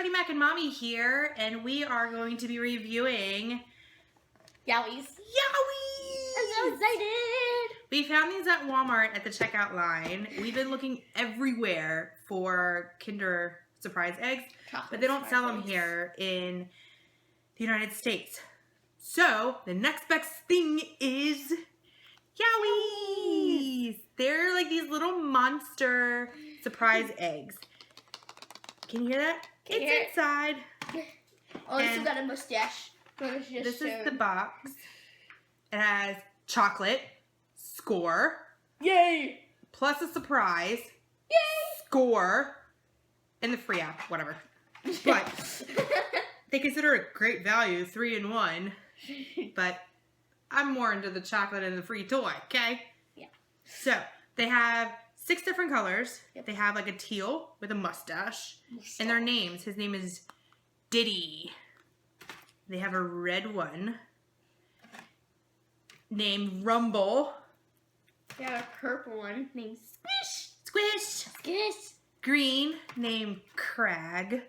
Shorty Mac and Mommy here, and we are going to be reviewing Yowies. I'm so excited! We found these at Walmart at the checkout line. We've been looking everywhere for Kinder Surprise eggs, but they don't sell them here in the United States. So, the next best thing is Yowies! They're like these little monster surprise eggs. Can you hear that? It's inside. Oh, this has got a mustache. This is the box. It has chocolate, score. Yay! Plus a surprise. Yay! Score. And the free app, whatever. But they consider it great value, 3-in-1. But I'm more into the chocolate and the free toy, okay? Yeah. So, they have 6 different colors. Yep. They have like a teal with a mustache. And their names. His name is Diddy. They have a red one named Rumble. They have a purple one named Squish. Squish. Squish. Green named Crag.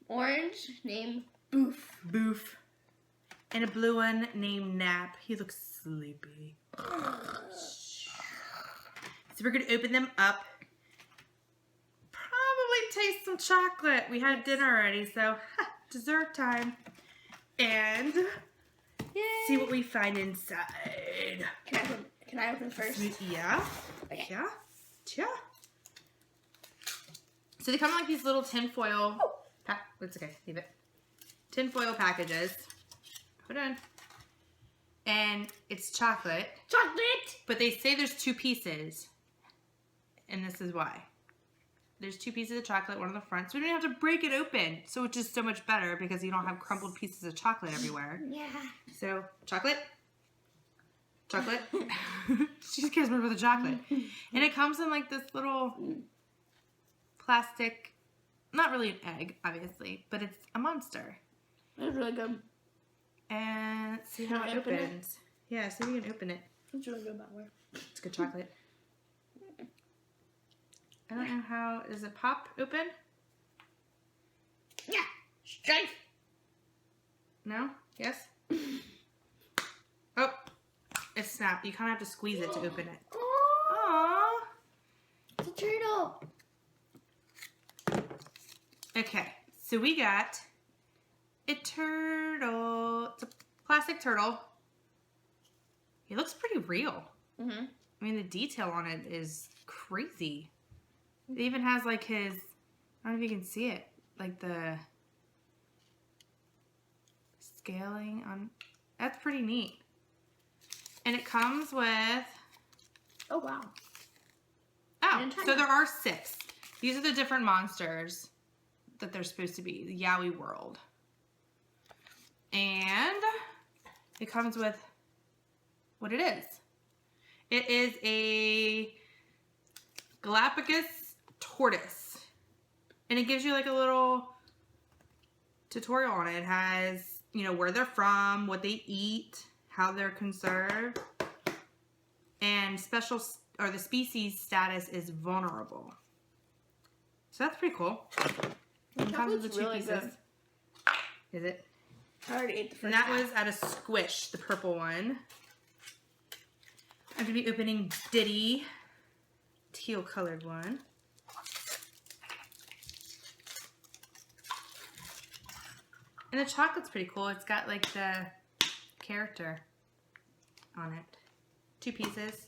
Orange named Boof. Boof. And a blue one named Nap. He looks sleepy. So we're going to open them up. Probably taste some chocolate. We had dinner already, so dessert time. And see what we find inside. Can I open first? Yeah. Okay. Yeah. So they come in like these little tinfoil. It's okay. Leave it. Tinfoil packages. Put it in. And it's chocolate. Chocolate! But they say there's 2 pieces. And this is why. There's 2 pieces of chocolate, one on the front. So we don't have to break it open. So it's just so much better because you don't have crumpled pieces of chocolate everywhere. Yeah. So, chocolate. Chocolate. She just cares more about the chocolate. And it comes in like this little plastic, not really an egg, obviously, but it's a monster. It's really good. And let's see how it opens. Yeah, see if we can open it. It's really good that way. It's good chocolate. I don't know how. Does it pop open? Yeah. Straight. No? Yes? Oh. It snapped. You kind of have to squeeze it to open it. Oh. Aww. It's a turtle. Okay. So we got a turtle. It's a plastic turtle. He looks pretty real. Mm-hmm. I mean, the detail on it is crazy. It even has like his, I don't know if you can see it, like the scaling on, that's pretty neat. And it comes with, Oh, wow. oh, so there are 6. These are the different monsters that they're supposed to be, the Yowie world. And it comes with what it is. It is a Galapagos tortoise. And it gives you like a little tutorial on it. It has, you know, where they're from, what they eat, how they're conserved, and the species status is vulnerable. So that's pretty cool. And it comes with the 2 really pieces. Good. Is it? I already ate the first And that half. was at a Squish, the purple one. I'm going to be opening Diddy, teal colored one. And the chocolate's pretty cool. It's got like the character on it. 2 pieces.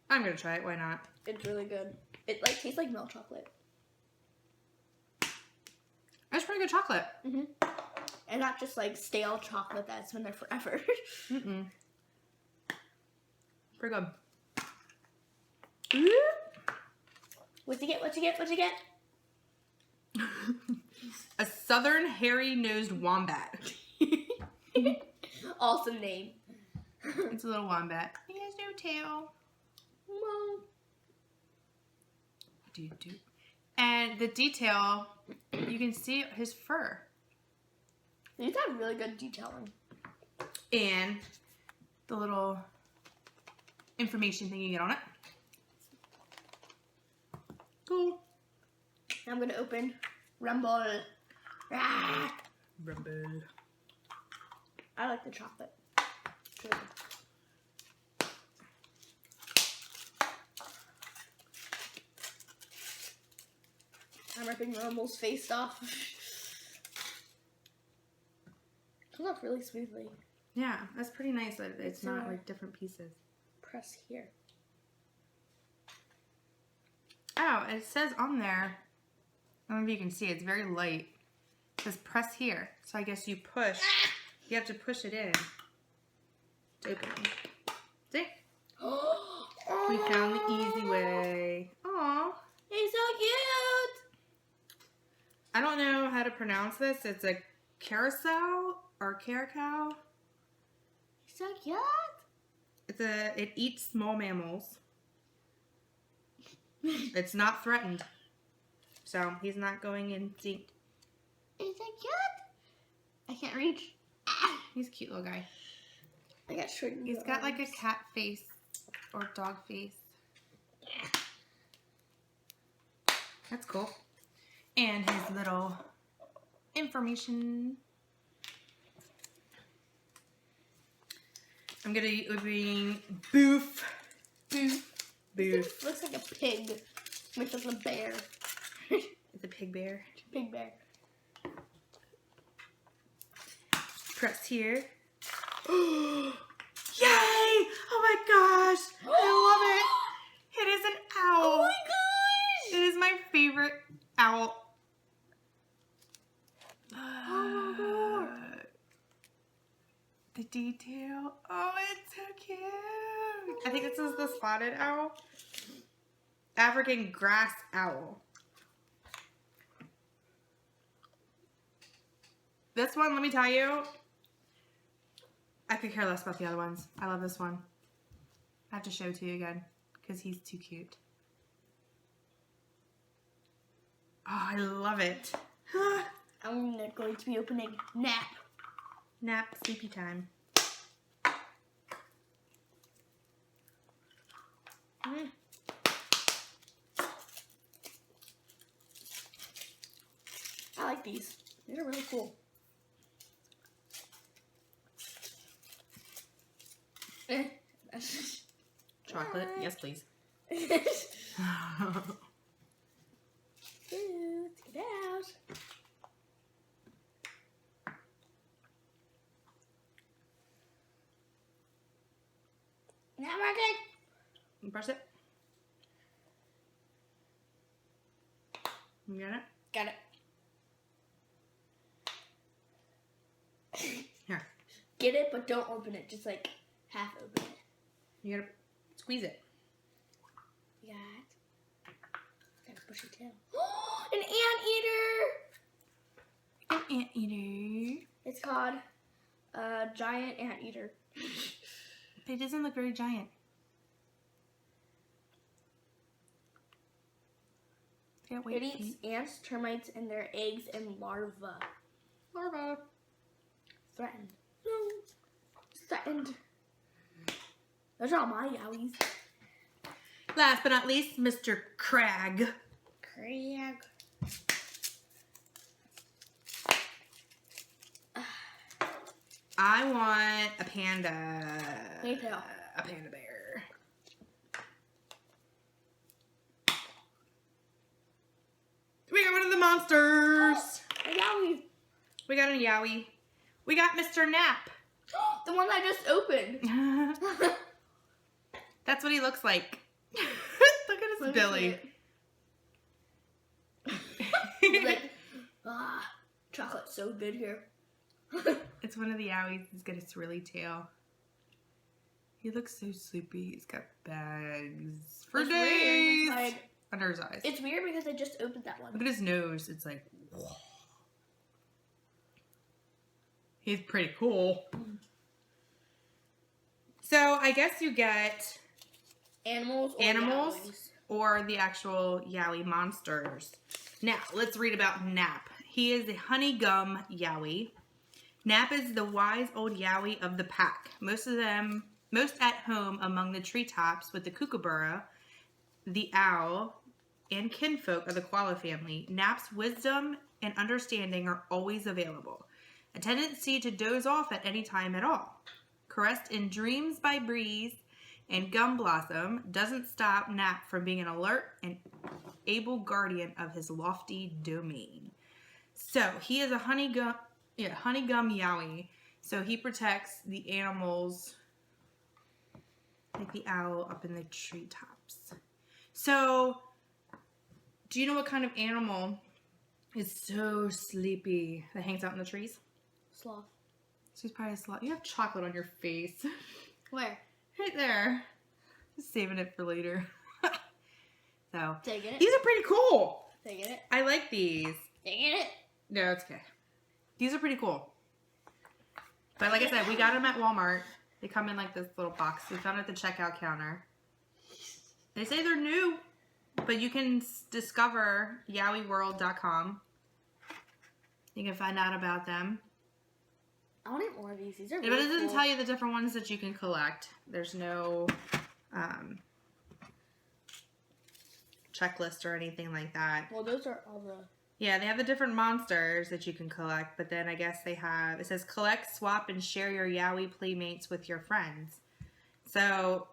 I'm going to try it. Why not? It's really good. It like tastes like milk chocolate. It's pretty good chocolate. Mm-hmm. And not just like stale chocolate that's been there forever. Mm-mm. Pretty good. What'd you get? A southern hairy-nosed wombat. Awesome name. It's a little wombat. He has no tail. And the detail, you can see his fur. These have really good detailing. And the little information thing you get on it. Cool. I'm gonna open Rumble. Ah. Rumble. I like the chocolate. I'm ripping Rumble's face off. Comes off really smoothly. Yeah, that's pretty nice that it's not like different pieces. Press here. Oh, it says on there, I don't know if you can see, it's very light. It says press here. So I guess you push. You have to push it in to open it. See? We found the easy way. Aw. He's so cute! I don't know how to pronounce this. It's a carousel or caracal. He's so cute! It eats small mammals. It's not threatened. So he's not going extinct. Is that cute? I can't reach. He's a cute little guy. I got short. He's got like a cat face or dog face. That's cool. And his little information. I'm gonna be opening Boof. Boof. Boof. Looks like a pig. Looks like a bear. It's a pig bear. Pig bear. Press here. Yay! Oh my gosh! I love it! It is an owl. Oh my gosh! It is my favorite owl. Oh my god! The detail. Oh, it's so cute. I think this is the spotted owl. African grass owl. This one, let me tell you, I could care less about the other ones. I love this one. I have to show it to you again because he's too cute. Oh, I love it. I'm going to be opening Nap. Nap, sleepy time. I like these. They're really cool. Chocolate? Yes, please. Ooh, let's get out. Now we're good. You press it. You got it? Got it. Here. Get it, but don't open it. Just like half open it. You gotta squeeze it. You got it. Got a bushy tail. An anteater! An anteater. It's called a giant anteater. It doesn't look very giant. It eats ants, termites, and their eggs and larvae. Larva. Threatened. No. It's threatened. Those are all my yowies. Last but not least, Mr. Crag. Crag. I want a panda. Me too. A panda bear. We got one of the monsters. A yowie. We got a Yowie. We got Mr. Nap. The one I just opened. That's what he looks like. Look at his Let me belly. see it. Like, chocolate's so good here. It's one of the Yowies. He's got a swirly tail. He looks so sleepy. He's got bags for It's days weird. Like, under his eyes. it's weird because I just opened that one. Look at his nose. It's like, whoa. He's pretty cool. So I guess you get Animals or animals yowies? or the actual Yowie monsters. Now, let's read about Nap. He is a honey gum Yowie. Nap is the wise old Yowie of the pack. Most at home among the treetops with the kookaburra, the owl, and kinfolk of the koala family, Nap's wisdom and understanding are always available. A tendency to doze off at any time at all. Caressed in dreams by Breeze and Gum Blossom doesn't stop Nap from being an alert and able guardian of his lofty domain. So he is a honeygum Yowie. So he protects the animals, like the owl up in the treetops. So, do you know what kind of animal is so sleepy that hangs out in the trees? Sloth. She's probably a sloth. You have chocolate on your face. Where? Right there. Just saving it for later. So, Did I get it? these are pretty cool. Did I get it? I like these. Did I get it? No, it's okay. These are pretty cool. But like I said, we got them at Walmart. They come in like this little box. We found it at the checkout counter. They say they're new, but you can discover yowieworld.com. You can find out about them. I want to get more of these. These are But really it doesn't cool. tell you the different ones that you can collect. There's no checklist or anything like that. Well, those are all the... Yeah, they have the different monsters that you can collect, but then I guess they have, it says collect, swap, and share your Yowie playmates with your friends. So,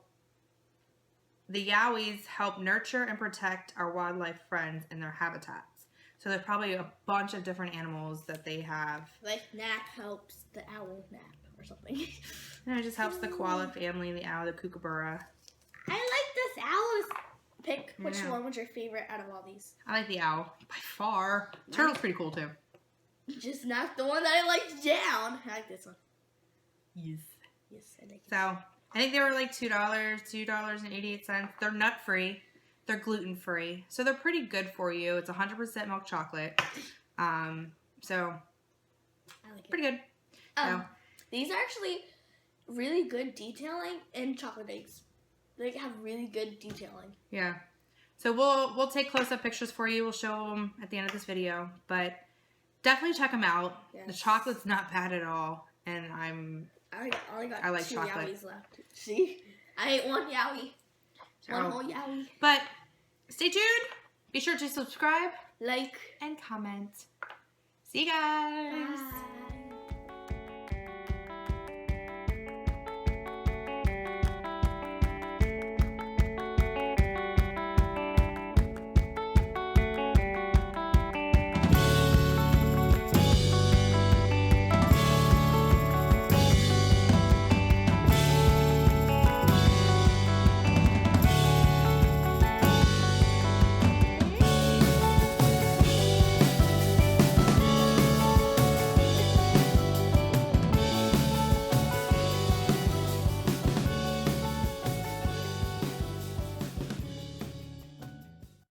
the Yowies help nurture and protect our wildlife friends in their habitats. So there's probably a bunch of different animals that they have. Like Nap helps the owl nap or something. And it just helps the koala family, the owl, the kookaburra. I like this owl. Pick which Yeah. one was your favorite out of all these. I like the owl by far. Turtle's pretty cool too. Just not the one that I liked down. I like this one. Yes. Yes, I like it. So I think they were like $2.88. They're nut free. They're gluten free. So they're pretty good for you. It's 100% milk chocolate. So I like it. pretty good. So, These are actually really good detailing in chocolate eggs. They have really good detailing. yeah. So we'll take close-up pictures for you. We'll show them at the end of this video. But definitely check them out. Yes. The chocolate's not bad at all. And I only got I like 2 chocolate. Yowies left. See? I ate 1 Yowie. One Oh. whole Yowie. But stay tuned. Be sure to subscribe Like. and comment. See you guys. Bye.